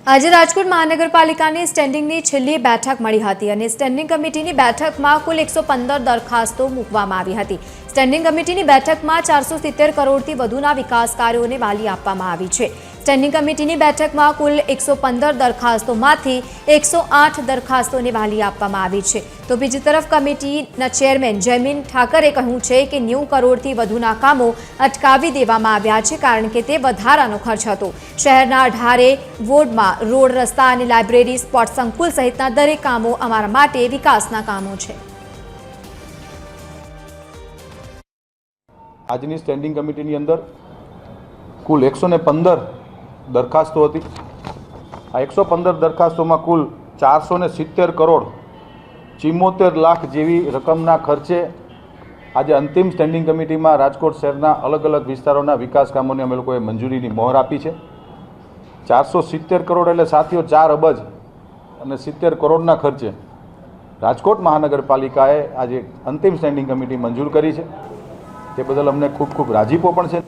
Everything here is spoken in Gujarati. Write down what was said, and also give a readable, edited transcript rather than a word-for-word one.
આજે રાજકોટ મહાનગરપાલિકાની સ્ટેન્ડિંગની છેલ્લી બેઠક મળી હતી અને સ્ટેન્ડિંગ કમિટીની બેઠકમાં કુલ 115 દરખાસ્તો મૂકવામાં આવી હતી। સ્ટેન્ડિંગ કમિટીની બેઠકમાં 470 કરોડથી વધુના વિકાસ કાર્યોને વાલી આપવામાં આવી છે। સ્ટેન્ડિંગ કમિટીની બેઠકમાં કુલ 115 દરખાસ્તોમાંથી 108 દરખાસ્તોને વાલી આપવામાં આવી છે। તો બીજી તરફ કમિટીના ચેરમેન જયમીન ઠાકરે કહ્યું છે કે 90 કરોડથી વધુના કામો અટકાવી દેવામાં આવ્યા છે કારણ કે તે વધારાનો ખર્ચ હતો। શહેરના 18 વોર્ડમાં રોડ, રસ્તા અને લાઇબ્રેરી, સ્પોર્ટ્સ સંકુલ સહિતના દરેક કામો અમારા માટે વિકાસના કામો છે। આજની સ્ટેન્ડિંગ કમિટીની અંદર કુલ 115 દરખાસ્તો હતી। આ 115 દરખાસ્તોમાં કુલ 470 કરોડ 74 લાખ જેવી રકમના ખર્ચે આજે અંતિમ સ્ટેન્ડિંગ કમિટીમાં રાજકોટ શહેરના અલગ અલગ વિસ્તારોના વિકાસ કામોને અમે લોકોએ મંજૂરીની મહોર આપી છે। 470 કરોડ એટલે સાથીઓ 4 અબજ અને 70 કરોડના ખર્ચે રાજકોટ મહાનગરપાલિકાએ આજે અંતિમ સ્ટેન્ડિંગ કમિટી મંજૂર કરી છે। તે બદલ અમને ખૂબ ખૂબ રાજીપો પણ છે।